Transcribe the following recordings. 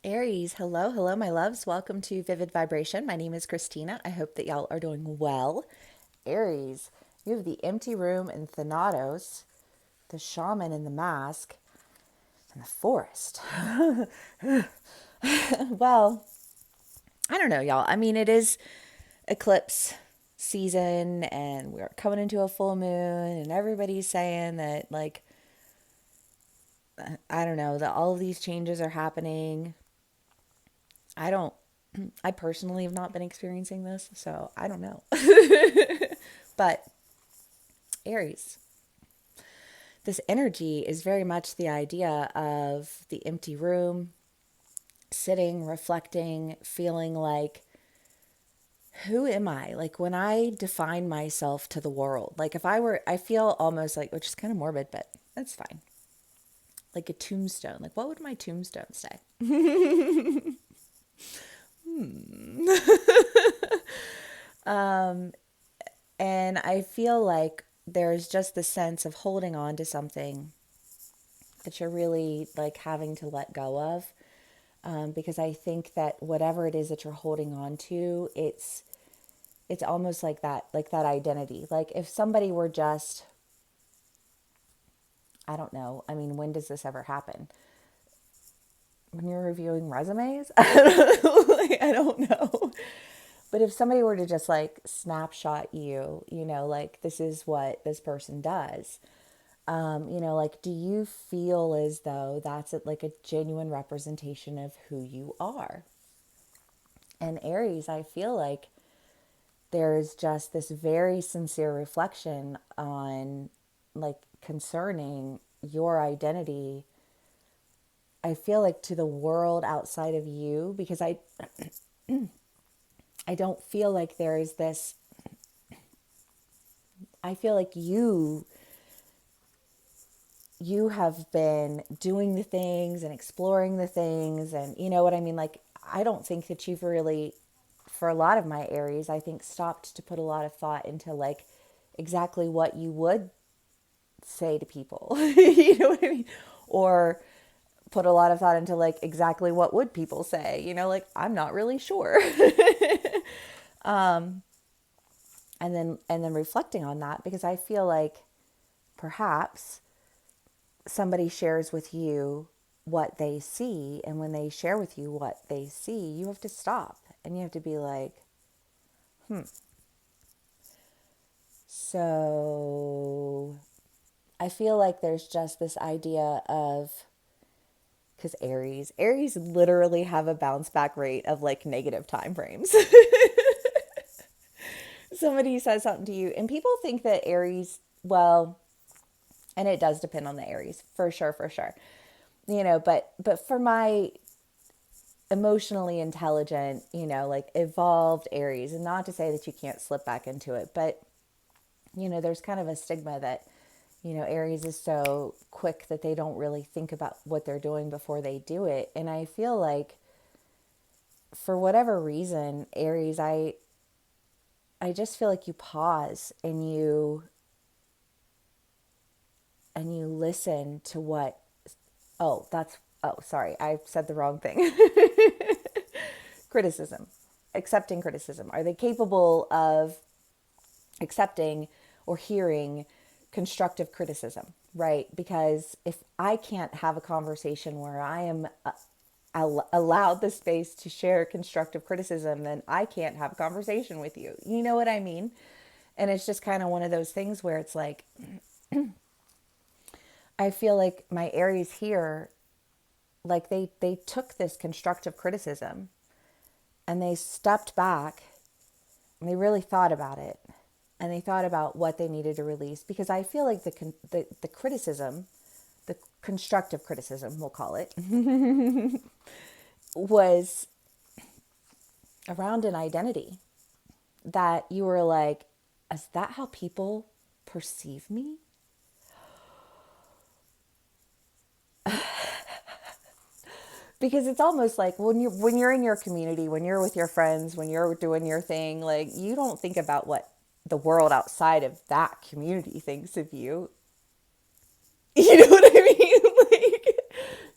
Aries, hello, hello, my loves. Welcome to Vivid Vibration. My name is Christina. I hope that y'all are doing well. Aries, you have the empty room in Thanatos, the shaman in the mask, and the forest. Well, I don't know, y'all. I mean, it is eclipse season, and we're coming into a full moon, and everybody's saying that, like, I don't know, that all of these changes are happening. I don't, I personally have not been experiencing this, so I don't know. But Aries, this energy is very much the idea of the empty room, sitting, reflecting, feeling like, who am I? Like when I define myself to the world, like if I were, I feel almost like, which is kind of morbid, but that's fine. Like a tombstone. Like, what would my tombstone say? And I feel like there's just the sense of holding on to something that you're really like having to let go of. Because I think that whatever it is that you're holding on to, it's almost like that identity. Like if somebody were just, I don't know. I mean, when does this ever happen? When you're reviewing resumes? I don't know. But if somebody were to just like snapshot you, like this is what this person does, like, do you feel as though that's like a genuine representation of who you are? And Aries, I feel like there's just this very sincere reflection on, like, concerning your identity. I feel like to the world outside of you, because I don't feel like there is this, I feel like you have been doing the things and exploring the things, and you know what I mean? Like, I don't think that you've really, for a lot of my Aries, I think stopped to put a lot of thought into like exactly what you would say to people. You know what I mean? Or put a lot of thought into like exactly what would people say, like I'm not really sure. And then reflecting on that, because I feel like perhaps somebody shares with you what they see, and when they share with you what they see, you have to stop and you have to be like, so I feel like there's just this idea of, because Aries literally have a bounce back rate of like negative time frames. Somebody says something to you and people think that Aries, well, and it does depend on the Aries, for sure, for sure. But for my emotionally intelligent, like evolved Aries, and not to say that you can't slip back into it, but there's kind of a stigma that, Aries is so quick that they don't really think about what they're doing before they do it. And I feel like for whatever reason, Aries, I just feel like you pause and you listen to what, oh, sorry, I said the wrong thing. Criticism, accepting criticism. Are they capable of accepting or hearing constructive criticism, right? Because if I can't have a conversation where I am allowed the space to share constructive criticism, then I can't have a conversation with you. You know what I mean? And it's just kind of one of those things where it's like, I feel like my Aries here, like they took this constructive criticism and they stepped back and they really thought about it, and they thought about what they needed to release, because I feel like the criticism, the constructive criticism, we'll call it, was around an identity that you were like, is that how people perceive me? Because it's almost like when you're in your community, when you're with your friends, when you're doing your thing, like you don't think about what the world outside of that community thinks of you. You know what I mean? Like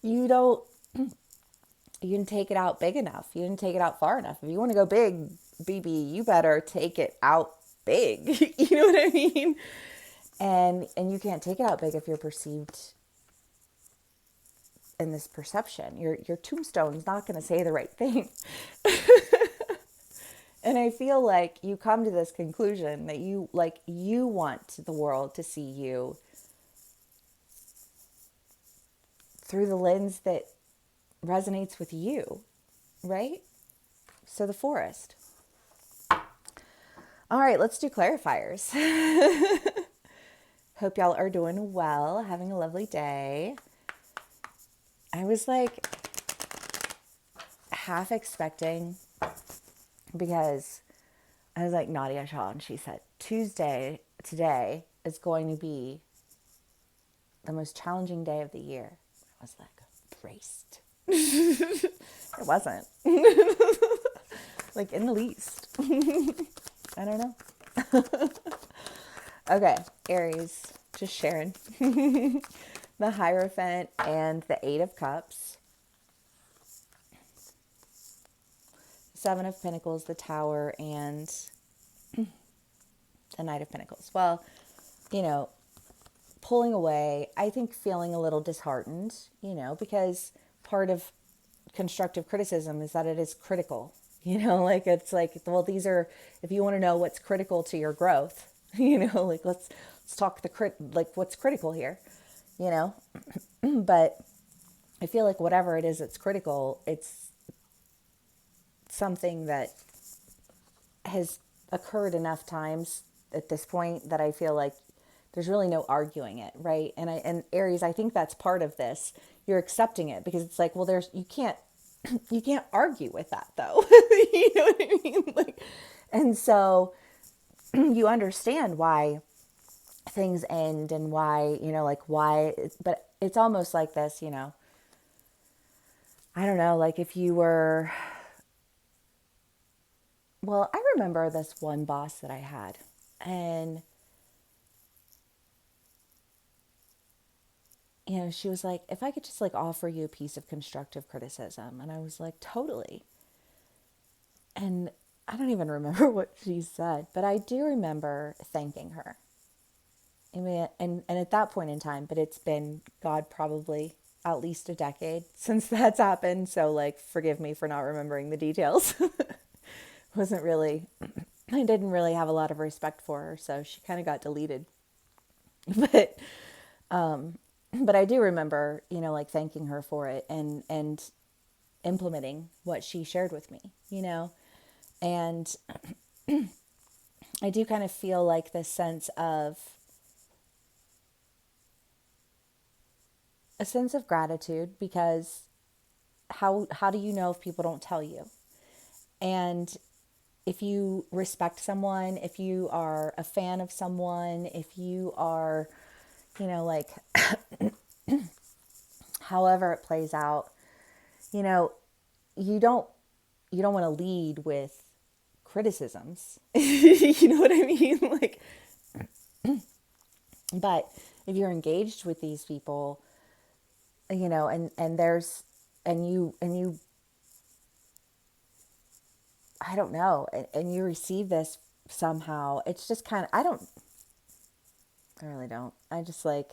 you don't you didn't take it out big enough. You didn't take it out far enough. If you want to go big, BB, you better take it out big. You know what I mean? And you can't take it out big if you're perceived in this perception. Your tombstone is not going to say the right thing. And I feel like you come to this conclusion that you want the world to see you through the lens that resonates with you, right? So the forest. All right, let's do clarifiers. Hope y'all are doing well, having a lovely day. I was like half expecting, because I was like Nadia Shaw, and she said Tuesday today is going to be the most challenging day of the year. I was like, braced. It wasn't. Like in the least. I don't know. Okay, Aries, just sharing. The Hierophant and the Eight of Cups. Seven of Pentacles, the Tower, and the Knight of Pentacles. Well, pulling away, I think feeling a little disheartened, because part of constructive criticism is that it is critical. Like it's like, well, these are, if you want to know what's critical to your growth, like let's talk what's critical here, but I feel like whatever it is that's critical, it's something that has occurred enough times at this point that I feel like there's really no arguing it, right? And Aries, I think that's part of this. You're accepting it because it's like, well, you can't argue with that though. You know what I mean? Like, and so you understand why things end and why, why, but it's almost like this, I don't know, like if you were, well, I remember this one boss that I had, and she was like, if I could just like offer you a piece of constructive criticism. And I was like, totally. And I don't even remember what she said, but I do remember thanking her. I mean, and at that point in time, but it's been, God, probably at least a decade since that's happened. So like, forgive me for not remembering the details. I didn't really have a lot of respect for her. So she kind of got deleted. But, but I do remember, like thanking her for it and implementing what she shared with me, and I do kind of feel like this sense of gratitude, because how do you know if people don't tell you? And if you respect someone, if you are a fan of someone, if you are, like however it plays out, you don't want to lead with criticisms. You know what I mean? Like, but if you're engaged with these people, and there's, and you, I don't know, and you receive this somehow, it's just kind of, I really don't. I just like,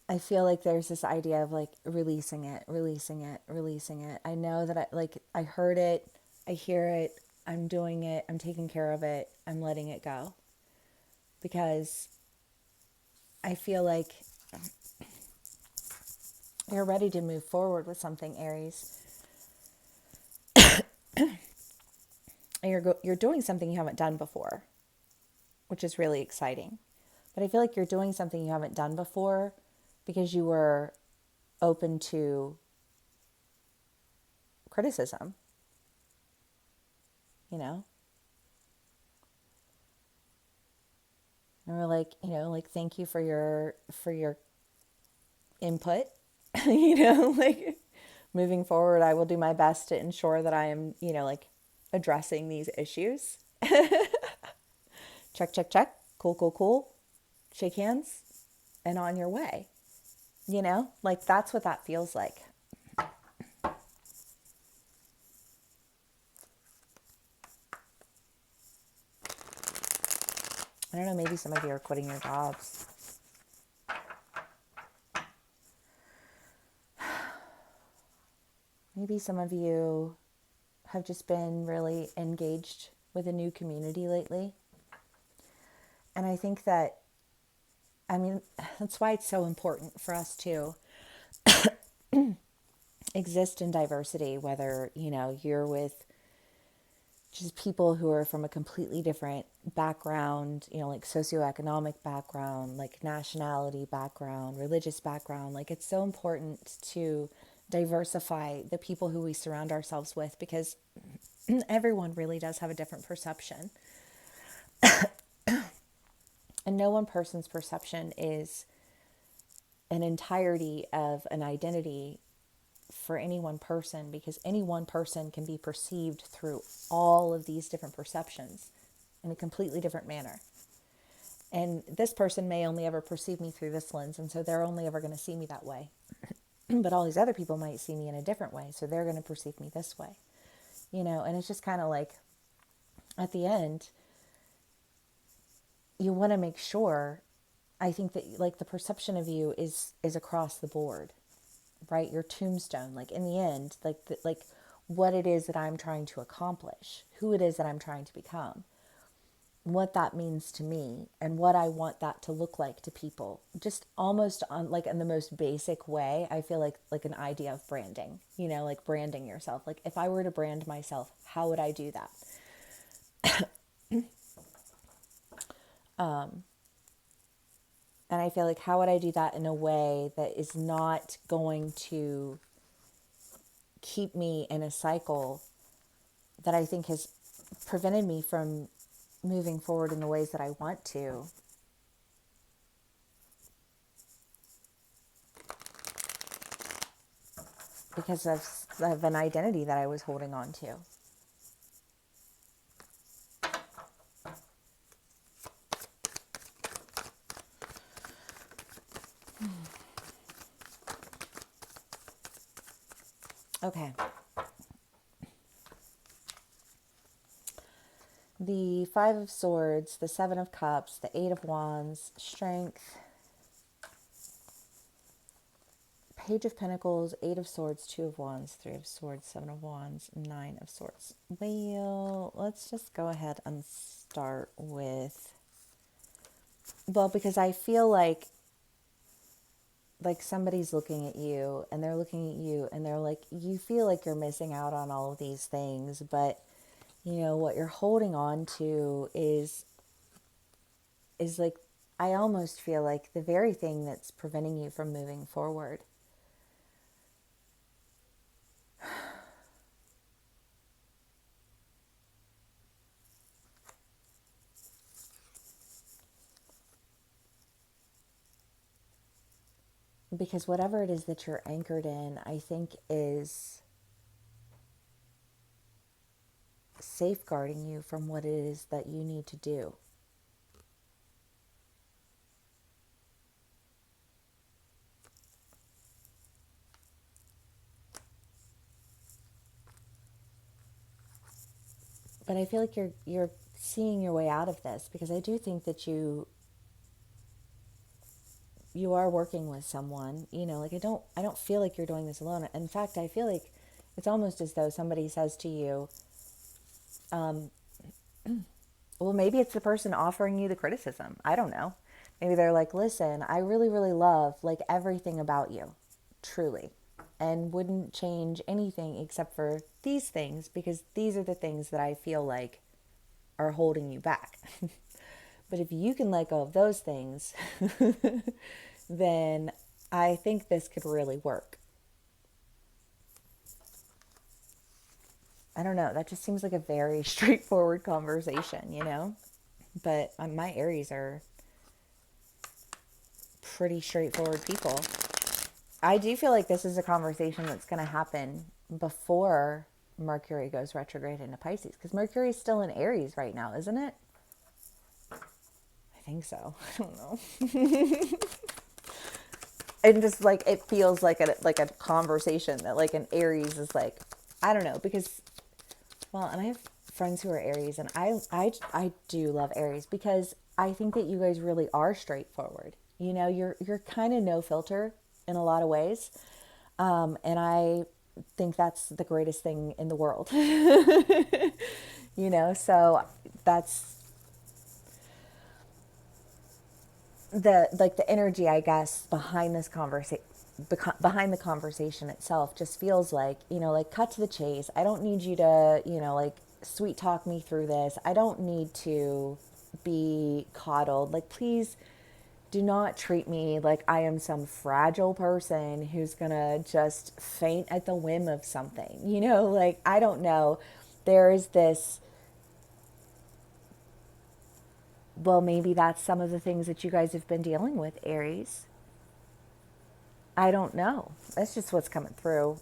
I feel like there's this idea of like releasing it. I know that I heard it, I hear it, I'm doing it, I'm taking care of it, I'm letting it go. Because I feel like you're ready to move forward with something, Aries. And you're doing something you haven't done before, which is really exciting. But I feel like you're doing something you haven't done before because you were open to criticism, And we're like, thank you for your input. Like moving forward, I will do my best to ensure that I am, like addressing these issues. Check, check, check. Cool. Shake hands and on your way. Like that's what that feels like. I don't know, maybe some of you are quitting your jobs. Maybe some of you have just been really engaged with a new community lately. And I think that, I mean, that's why it's so important for us to exist in diversity, whether, you know, you're with just people who are from a completely different background, you know, like socioeconomic background, like nationality background, religious background. Like, it's so important to diversify the people who we surround ourselves with, because everyone really does have a different perception. And no one person's perception is an entirety of an identity for any one person, because any one person can be perceived through all of these different perceptions in a completely different manner. And this person may only ever perceive me through this lens, and so they're only ever going to see me that way. But all these other people might see me in a different way, so they're going to perceive me this way. You know, and it's just kind of like, at the end, you want to make sure, I think that, like, the perception of you is across the board, right? Your tombstone, like, in the end, like what it is that I'm trying to accomplish, who it is that I'm trying to become, what that means to me, and what I want that to look like to people. Just almost on, like, in the most basic way, I feel like an idea of branding, you know, like branding yourself. Like, if I were to brand myself, how would I do that? And I feel like, how would I do that in a way that is not going to keep me in a cycle that I think has prevented me from moving forward in the ways that I want to, because of an identity that I was holding on to. Okay. The Five of Swords, the Seven of Cups, the Eight of Wands, Strength, Page of Pentacles, Eight of Swords, Two of Wands, Three of Swords, Seven of Wands, Nine of Swords. Well, let's just go ahead and start with, well, because I feel like somebody's looking at you, and they're looking at you, and they're like, you feel like you're missing out on all of these things, but you know what you're holding on to is like, I almost feel like the very thing that's preventing you from moving forward. Because whatever it is that you're anchored in, I think, is safeguarding you from what it is that you need to do. But I feel like you're seeing your way out of this, because I do think that you are working with someone, you know, like, I don't feel like you're doing this alone. In fact, I feel like it's almost as though somebody says to you, well, maybe it's the person offering you the criticism. I don't know. Maybe they're like, listen, I really, really love, like, everything about you, truly, and wouldn't change anything except for these things, because these are the things that I feel like are holding you back. But if you can let go of those things, then I think this could really work. I don't know. That just seems like a very straightforward conversation, you know? But my Aries are pretty straightforward people. I do feel like this is a conversation that's going to happen before Mercury goes retrograde into Pisces, because Mercury is still in Aries right now, isn't it? I think so. I don't know. And just like, it feels like a conversation that, like, an Aries is like, I don't know, because, well, and I have friends who are Aries, and I do love Aries because I think that you guys really are straightforward. You know, you're kind of no filter in a lot of ways, and I think that's the greatest thing in the world. You know, so that's the energy, I guess, behind this conversation, behind the conversation itself, just feels like, you know, like, cut to the chase. I don't need you to, you know, like, sweet talk me through this. I don't need to be coddled. Like, please do not treat me like I am some fragile person who's gonna just faint at the whim of something. You know, like, I don't know. There is this, well, maybe that's some of the things that you guys have been dealing with, Aries. I don't know. That's just what's coming through.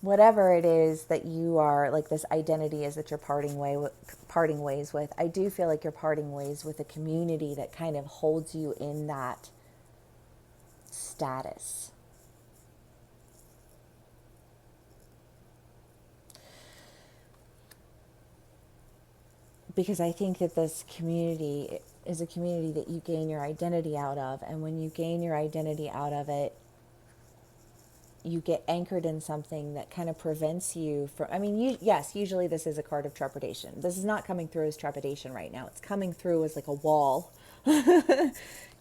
Whatever it is that you are, like, this identity is that you're parting ways with. I do feel like you're parting ways with a community that kind of holds you in that status. Because I think that this community is a community that you gain your identity out of, and when you gain your identity out of it, you get anchored in something that kind of prevents you from, I mean, yes, usually this is a card of trepidation. This is not coming through as trepidation right now. It's coming through as like a wall. You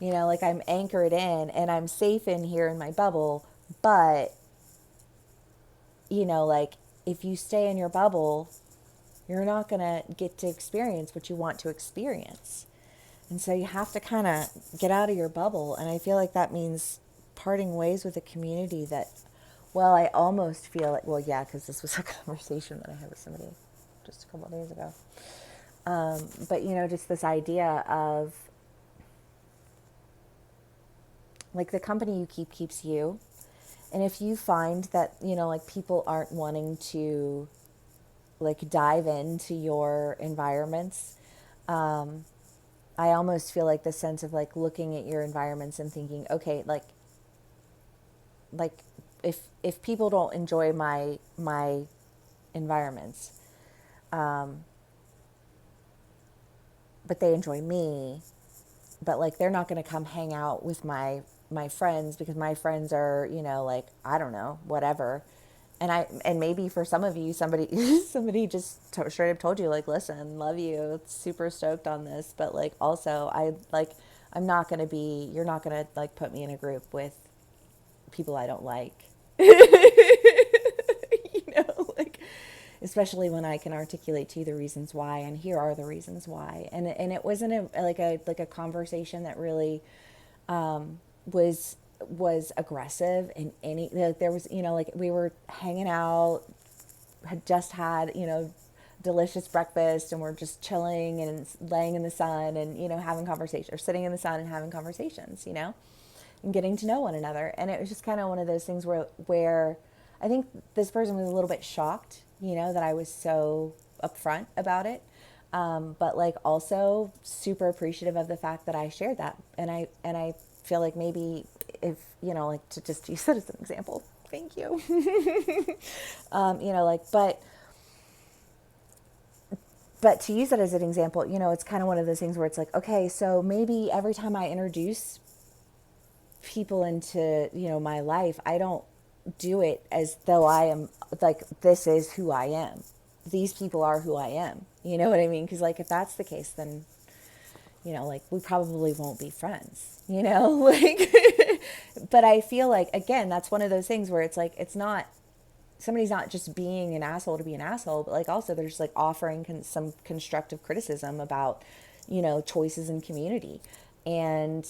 know, like, I'm anchored in and I'm safe in here in my bubble, but, you know, like, if you stay in your bubble, you're not going to get to experience what you want to experience. And so you have to kind of get out of your bubble. And I feel like that means parting ways with a community that, well, I almost feel like, well, yeah, because this was a conversation that I had with somebody just a couple of days ago. But, you know, just this idea of, like, the company you keep keeps you. And if you find that, you know, like, people aren't wanting to, like, dive into your environments, I almost feel like the sense of, like, looking at your environments and thinking, okay, like, if people don't enjoy my environments, but they enjoy me, but, like, they're not going to come hang out with my friends because my friends are, you know, like, I don't know, whatever. And maybe for some of you, somebody somebody just straight up told you, like, listen, love you, super stoked on this, but, like, also, I'm not going to be, you're not going to, like, put me in a group with people I don't like. You know, like, especially when I can articulate to you the reasons why, and here are the reasons why. And it wasn't like a conversation that really was aggressive in any, like, there was, you know, like, we were hanging out, had just had, you know, delicious breakfast, and we're just chilling and laying in the sun and, you know, having conversations, or sitting in the sun and having conversations, you know, and getting to know one another. And it was just kind of one of those things where I think this person was a little bit shocked, you know, that I was so upfront about it. But, like, also super appreciative of the fact that I shared that. And I feel like maybe, if, you know, like, to just use that as an example, thank you. You know, like, but to use that as an example, you know, it's kind of one of those things where it's like, okay, so maybe every time I introduce people into, you know, my life, I don't do it as though I am, like, this is who I am. These people are who I am. You know what I mean? Because, like, if that's the case, then, you know, like, we probably won't be friends, you know, like, but I feel like, again, that's one of those things where it's like, it's not, somebody's not just being an asshole to be an asshole, but, like, also they're just, like, offering some constructive criticism about, you know, choices in community. And,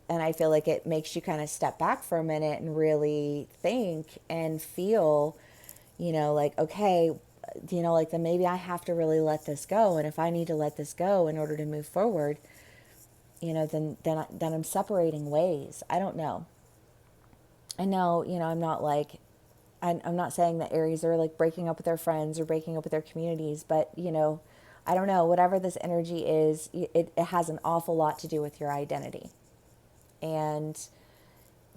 and I feel like it makes you kind of step back for a minute and really think and feel, you know, like, okay, you know, like, then maybe I have to really let this go. And if I need to let this go in order to move forward, you know, then I'm separating ways. I don't know. I know, you know, I'm not like, I'm not saying that Aries are, like, breaking up with their friends or breaking up with their communities, but, you know, I don't know, whatever this energy is, it has an awful lot to do with your identity. And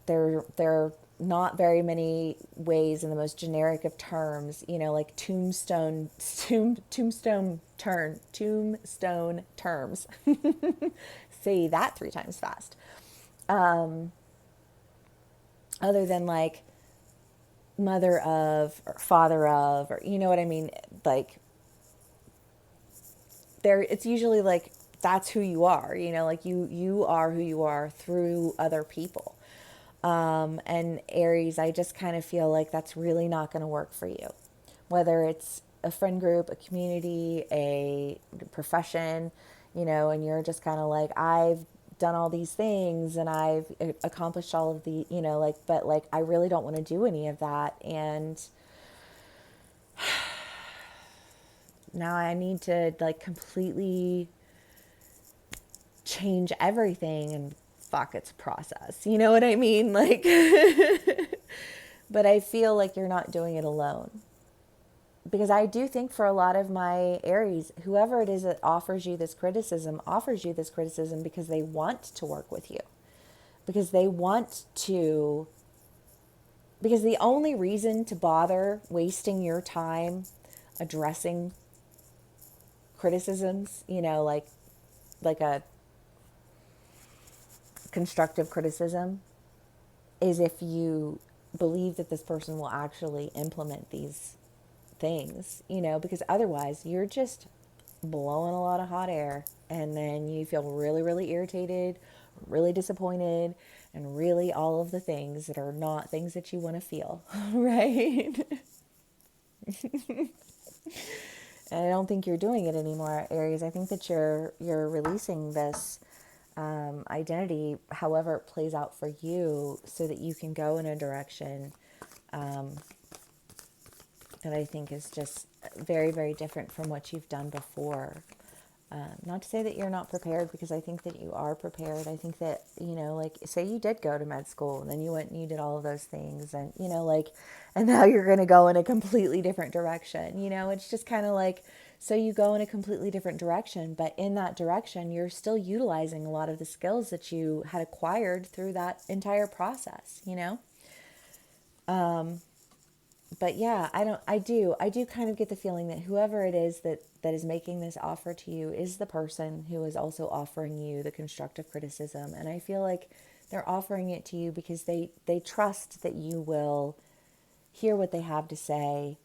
there not very many ways in the most generic of terms, like tombstone terms. Say that 3 times fast. Other than like mother of or father of, or you know what I mean? Like there, it's usually like that's who you are, like you are who you are through other people. And Aries, I just kind of feel like that's really not going to work for you. Whether it's a friend group, a community, a profession, and you're just kind of like, I've done all these things and I've accomplished all of the, like, but like, I really don't want to do any of that. And now I need to like completely change everything, and fuck, it's a process. You know what I mean? Like, but I feel like you're not doing it alone. Because I do think for a lot of my Aries, whoever it is that offers you this criticism because they want to work with you. Because they want to, because the only reason to bother wasting your time addressing criticisms, like a constructive criticism, is if you believe that this person will actually implement these things, because otherwise you're just blowing a lot of hot air, and then you feel really, really irritated, really disappointed, and really all of the things that are not things that you want to feel, right? And I don't think you're doing it anymore, Aries. I think that you're releasing this identity, however it plays out for you, so that you can go in a direction that I think is just very, very different from what you've done before. Not to say that you're not prepared, because I think that you are prepared. I think that, like, say you did go to med school and then you went and you did all of those things, and, like, and now you're going to go in a completely different direction. It's just kind of like, so you go in a completely different direction, but in that direction, you're still utilizing a lot of the skills that you had acquired through that entire process, But yeah, I do kind of get the feeling that whoever it is that is making this offer to you is the person who is also offering you the constructive criticism. And I feel like they're offering it to you because they trust that you will hear what they have to say.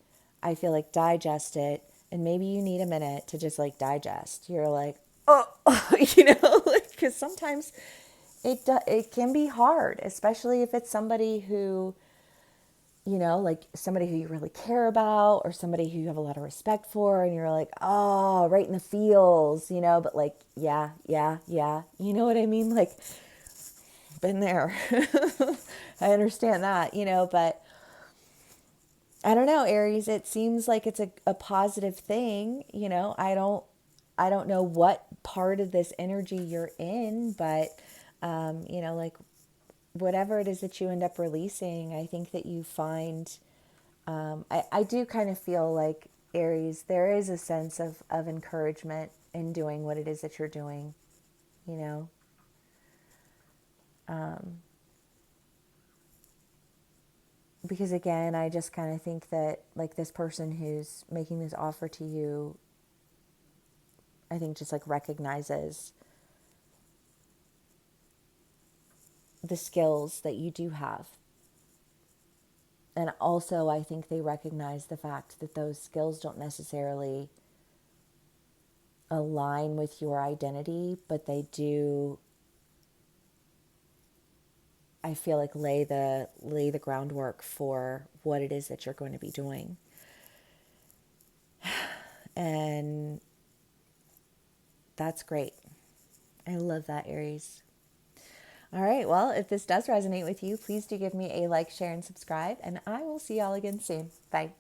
I feel like digest it, and maybe you need a minute to just like digest. You're like, oh, because sometimes it can be hard, especially if it's somebody who, like somebody who you really care about, or somebody who you have a lot of respect for, and you're like, oh, right in the feels, but like, yeah, yeah, yeah. You know what I mean? Like, been there. I understand that, but I don't know, Aries, it seems like it's a positive thing. I don't know what part of this energy you're in, but, like whatever it is that you end up releasing, I think that you find, I do kind of feel like, Aries, there is a sense of encouragement in doing what it is that you're doing, you know. Because again, I just kind of think that like this person who's making this offer to you, I think just like recognizes the skills that you do have. And also, I think they recognize the fact that those skills don't necessarily align with your identity, but they do, I feel like, lay the groundwork for what it is that you're going to be doing. And that's great. I love that, Aries. All right, well, if this does resonate with you, please do give me a like, share, and subscribe, and I will see y'all again soon. Bye.